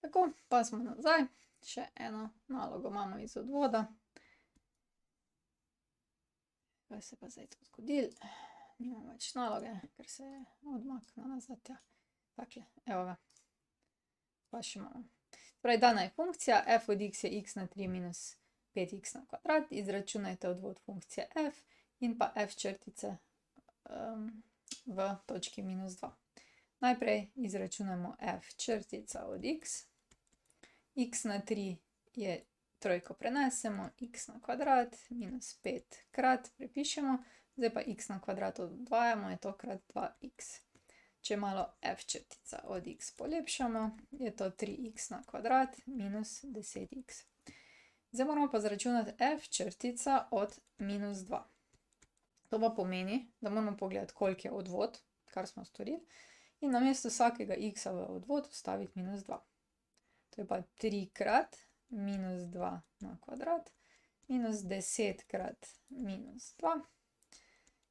Tako, pa smo nazaj. Še eno nalogo imamo iz odvoda. Kaj se pa zdaj to zgodilo? Nimam več naloge, ker se je odmaknila nazaj. Takle, evo ga. Pa še imamo. Torej, dana je funkcija f od x je x na 3 minus 5x na kvadrat. Izračunajte odvod funkcije f in pa f črtice v točki minus 2. Najprej izračunamo f črtica od x. X na 3 je trojko prenesemo, x na kvadrat minus 5 krat prepišemo, zdaj pa x na kvadrat odvajamo, je to krat 2x. Če malo f črtica od x polepšamo, je to 3x na kvadrat minus 10x. Zdaj moramo pa zračunati f črtica od minus 2. To pa pomeni, da moramo pogledati, koliko je odvod, kar smo storili, in namesto vsakega x v odvod vstaviti minus 2. To je pa 3 krat minus 2 na kvadrat minus 10 krat minus 2.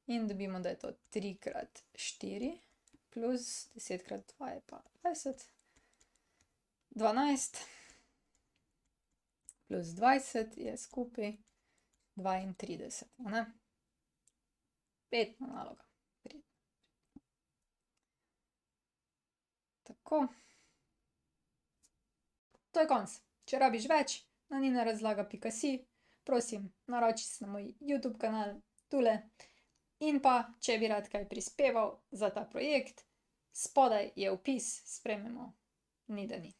In dobimo, da je to 3 krat 4 plus 10 krat 2 je pa 20. 12 plus 20 je skupaj 32, ne? Petna naloga. Tako. To je konc. Če rabiš več, na ninarazlaga.si, prosim, naroči se na moj YouTube kanal, tule. In pa, če bi rad kaj prispeval za ta projekt, spodaj je vpis, sprejmemo, ni da ni.